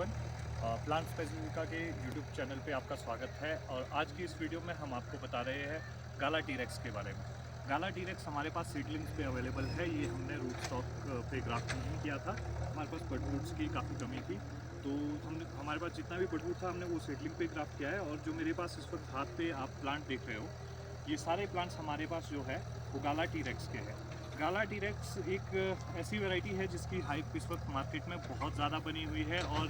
Everyone, plant स्पेसिफिका के YouTube channel पे आपका स्वागत है। और आज की इस वीडियो में हम आपको बता रहे हैं गाला टीरेक्स के बारे में। गाला टीरेक्स हमारे पास सीडलिंग्स पे अवेलेबल है। ये हमने रूट स्टॉक पे ग्राफ्ट नहीं किया था, हमारे पास बड रूट्स की काफ़ी कमी थी, तो हमारे पास जितना भी बड रूट था हमने वो सीडलिंग पे ग्राफ्ट किया है। और जो मेरे पास इस वक्त हाथ पे आप प्लांट देख रहे हो, ये सारे प्लांट्स हमारे पास जो है वो गाला टीरेक्स के हैं। गाला टीरेक्स एक ऐसी वैरायटी है जिसकी हाइप इस वक्त मार्केट में बहुत ज़्यादा बनी हुई है। और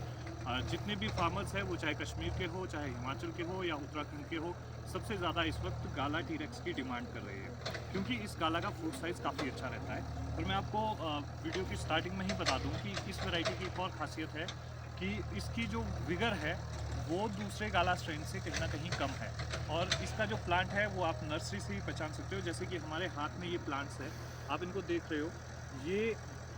जितने भी फार्मर्स हैं, वो चाहे कश्मीर के हो, चाहे हिमाचल के हो या उत्तराखंड के हो, सबसे ज़्यादा इस वक्त गाला टीरेक्स की डिमांड कर रही है, क्योंकि इस गाला का फ्रूट साइज़ काफ़ी अच्छा रहता है। और मैं आपको वीडियो की स्टार्टिंग में ही बता दूं कि इस वैरायटी की एक और खासियत है कि इसकी जो विगर है वो दूसरे गाला स्ट्रेन से कहीं ना कहीं कम है। और इसका जो प्लांट है वो आप नर्सरी से ही पहचान सकते हो। जैसे कि हमारे हाथ में ये प्लांट्स है, आप इनको देख रहे हो, ये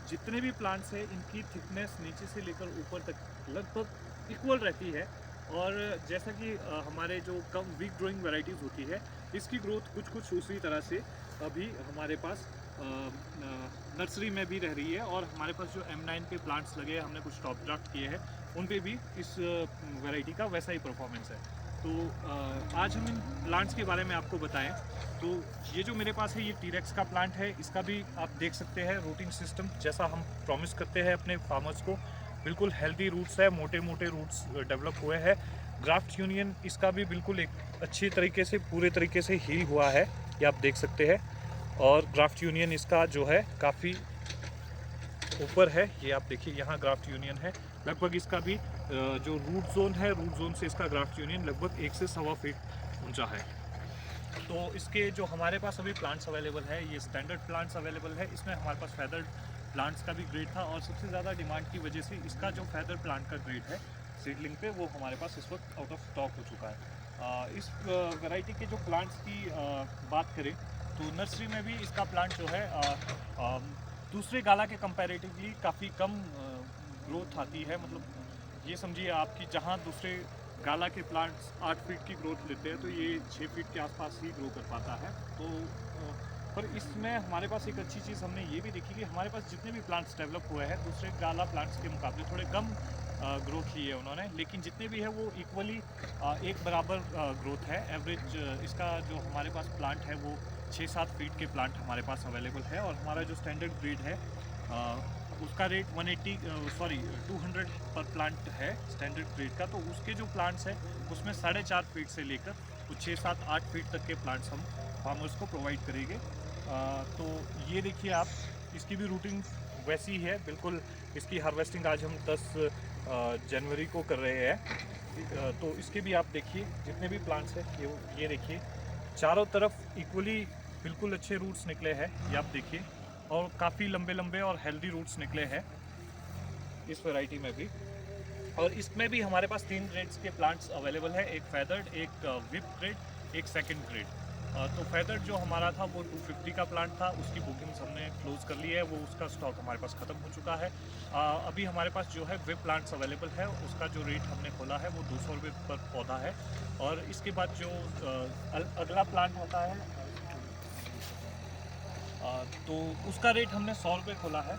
जितने भी प्लांट्स हैं इनकी थिकनेस नीचे से लेकर ऊपर तक लगभग इक्वल रहती है। और जैसा कि हमारे जो कम वीक ग्रोइंग वैरायटीज़ होती है, इसकी ग्रोथ कुछ उसी तरह से अभी हमारे पास नर्सरी में भी रह रही है। और हमारे पास जो M9 पे प्लांट्स लगे हैं, हमने कुछ टॉप ड्राफ्ट किए हैं, उन पे भी इस वैरायटी का वैसा ही परफॉर्मेंस है। तो आज हम इन प्लांट्स के बारे में आपको बताएं। तो ये जो मेरे पास है ये टीरेक्स का प्लांट है। इसका भी आप देख सकते हैं रूटिंग सिस्टम, जैसा हम प्रॉमिस करते हैं अपने फार्मर्स को, बिल्कुल हेल्दी रूट्स है, मोटे मोटे रूट्स डेवलप हुए हैं। ग्राफ्ट यूनियन इसका भी बिल्कुल एक अच्छी तरीके से, पूरे तरीके से हील हुआ है, ये आप देख सकते हैं। और ग्राफ्ट यूनियन इसका जो है काफ़ी ऊपर है, ये आप देखिए यहाँ ग्राफ्ट यूनियन है। लगभग इसका भी जो रूट जोन है, रूट जोन से इसका ग्राफ्ट यूनियन लगभग 1 से 1.25 फीट ऊंचा है। तो इसके जो हमारे पास अभी प्लांट्स अवेलेबल है, ये स्टैंडर्ड प्लांट्स अवेलेबल है। इसमें हमारे पास फैदर्ड प्लांट्स का भी ग्रेड था, और सबसे ज़्यादा डिमांड की वजह से इसका जो फैदर प्लांट का ग्रेड है सीडलिंग पे, वो हमारे पास इस वक्त आउट ऑफ स्टॉक हो चुका है। इस वैरायटी के जो प्लांट्स की बात करें तो नर्सरी में भी इसका प्लांट जो है दूसरे गाला के कंपैरेटिवली काफ़ी कम ग्रोथ आती है। मतलब ये समझिए आप कि जहाँ दूसरे गाला के प्लांट्स 8 फीट की ग्रोथ लेते हैं, तो ये 6 फीट के आसपास ही ग्रो कर पाता है। तो पर इसमें हमारे पास एक अच्छी चीज़ हमने ये भी देखी कि हमारे पास जितने भी प्लांट्स डेवलप हुए हैं दूसरे गाला प्लांट्स के मुकाबले थोड़े कम ग्रोथ ली है उन्होंने, लेकिन जितने भी है वो इक्वली एक बराबर ग्रोथ है। एवरेज इसका जो हमारे पास प्लांट है वो 6-7 फीट के प्लांट हमारे पास अवेलेबल है। और हमारा जो स्टैंडर्ड ग्रेड है उसका रेट 200 पर प्लांट है स्टैंडर्ड ग्रेड का। तो उसके जो प्लांट्स हैं उसमें 4.5 फीट से लेकर तो 6-7-8 फीट तक के प्लांट्स हम फार्मर्स को प्रोवाइड करेंगे। तो ये देखिए आप, इसकी भी रूटिंग वैसी ही है बिल्कुल। इसकी हार्वेस्टिंग आज हम 10 जनवरी को कर रहे हैं। तो इसके भी आप देखिए जितने भी प्लांट्स हैं, ये देखिए चारों तरफ इक्वली बिल्कुल अच्छे रूट्स निकले हैं, ये आप देखिए। और काफ़ी लंबे लंबे और हेल्दी रूट्स निकले हैं इस वैरायटी में भी। और इसमें भी हमारे पास 3 ग्रेड्स के प्लांट्स अवेलेबल है, एक फेदर्ड, एक विप ग्रेड, एक सेकंड ग्रेड। तो फेदर्ड जो हमारा था वो 250 का प्लांट था, उसकी बुकिंग्स हमने क्लोज कर ली है, वो उसका स्टॉक हमारे पास ख़त्म हो चुका है। अभी हमारे पास जो है विप प्लांट्स अवेलेबल है, उसका जो रेट हमने खोला है वो 200 रुपये पर पौधा है। और इसके बाद जो अगला प्लांट होता है तो उसका रेट हमने 100 रुपये खोला है।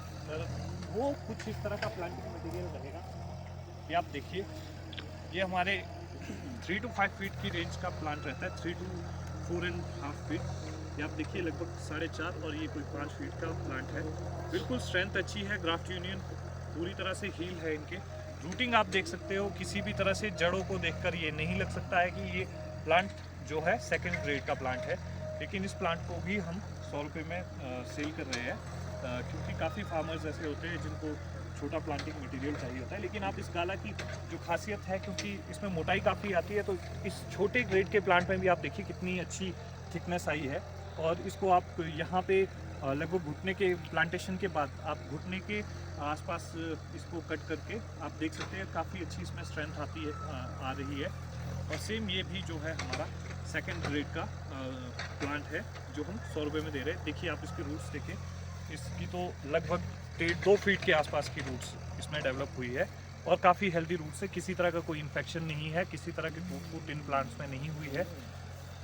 वो कुछ इस तरह का प्लांटिंग मटेरियल रहेगा, ये आप देखिए। ये हमारे 3 to 5 फीट की रेंज का प्लांट रहता है, 3 to 4.5 फीट। ये आप देखिए लगभग 4.5, और ये कोई 5 फीट का प्लांट है। बिल्कुल स्ट्रेंथ अच्छी है, ग्राफ्ट यूनियन पूरी तरह से हील है इनके। रूटिंग आप देख सकते हो, किसी भी तरह से जड़ों को देखकर ये नहीं लग सकता है कि ये प्लांट जो है सेकंड ग्रेड का प्लांट है। लेकिन इस प्लांट को भी हम 100 रुपये में सेल कर रहे हैं, क्योंकि काफ़ी फार्मर्स ऐसे होते हैं जिनको छोटा प्लांटिंग मटेरियल चाहिए होता है। लेकिन आप इस गाला की जो खासियत है, क्योंकि इसमें मोटाई काफ़ी आती है, तो इस छोटे ग्रेड के प्लांट में भी आप देखिए कितनी अच्छी थिकनेस आई है। और इसको आप यहाँ पे लगभग घुटने के प्लांटेशन के बाद आप घुटने के आसपास इसको कट करके आप देख सकते हैं काफ़ी अच्छी इसमें स्ट्रेंथ आती है, आ रही है। और सेम ये भी जो है हमारा सेकंड ग्रेड का प्लांट है, जो हम 100 रुपये में दे रहे हैं। देखिए आप इसके रूट्स देखें, इसकी तो लगभग 1.5-2 फीट के आसपास की रूट्स इसमें डेवलप हुई है, और काफ़ी हेल्दी रूट्स है। किसी तरह का कोई इन्फेक्शन नहीं है, किसी तरह की टूट फूट इन प्लांट्स में नहीं हुई है।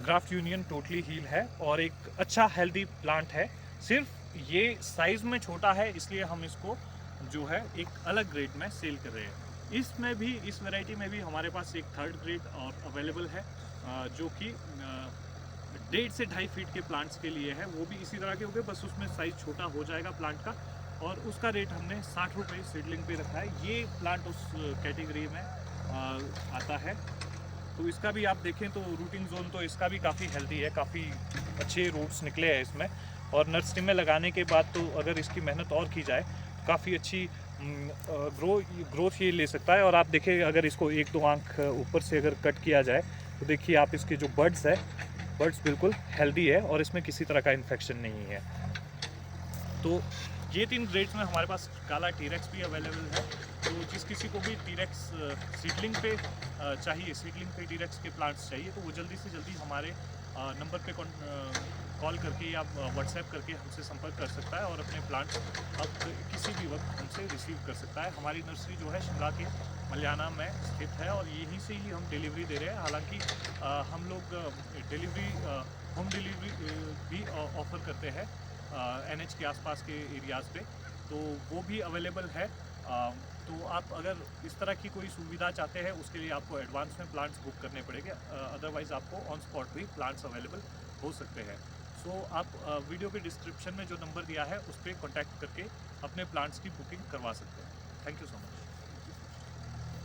ग्राफ्ट यूनियन टोटली हील है और एक अच्छा हेल्दी प्लांट है। सिर्फ ये साइज़ में छोटा है, इसलिए हम इसको जो है एक अलग ग्रेड में सेल कर रहे हैं। इसमें भी, इस वैरायटी में भी हमारे पास एक थर्ड ग्रेड और अवेलेबल है, जो कि 1.5 से 2.5 फीट के प्लांट्स के लिए है। वो भी इसी तरह के होंगे, बस उसमें साइज़ छोटा हो जाएगा प्लांट का, और उसका रेट हमने 60 रुपये सीडलिंग पे रखा है। ये प्लांट उस कैटेगरी में आता है। तो इसका भी आप देखें तो रूटिंग जोन तो इसका भी काफ़ी हेल्दी है, काफ़ी अच्छे रूट्स निकले हैं इसमें, और नर्सरी में लगाने के बाद तो अगर इसकी मेहनत और की जाए काफ़ी अच्छी ग्रोथ ये ले सकता है। और आप देखें, अगर इसको 1-2 आंख ऊपर से अगर कट किया जाए तो देखिए आप, इसके जो बड्स है, बड्स बिल्कुल हेल्दी है और इसमें किसी तरह का इन्फेक्शन नहीं है। तो ये 3 ग्रेड्स में हमारे पास काला टीरेक्स भी अवेलेबल है। तो जिस किसी को भी टीरेक्स सीडलिंग पे चाहिए, सीडलिंग पे टीरेक्स के प्लांट्स चाहिए, तो वो जल्दी से जल्दी हमारे नंबर पे कॉल करके या व्हाट्सएप करके हमसे संपर्क कर सकता है, और अपने प्लांट्स अब किसी भी वक्त हमसे रिसीव कर सकता है। हमारी नर्सरी जो है शिमला के मल्याना में स्थित है, और यहीं से ही हम डिलीवरी दे रहे हैं। हालांकि हम लोग होम डिलीवरी भी ऑफ़र करते हैं NH के आसपास के एरियाज़ पे, तो वो भी अवेलेबल है। तो आप अगर इस तरह की कोई सुविधा चाहते हैं, उसके लिए आपको एडवांस में प्लांट्स बुक करने पड़ेंगे, अदरवाइज़ आपको ऑन स्पॉट भी प्लांट्स अवेलेबल हो सकते हैं। सो आप वीडियो के डिस्क्रिप्शन में जो नंबर दिया है उस पर कॉन्टैक्ट करके अपने प्लांट्स की बुकिंग करवा सकते हैं। Thank you so much.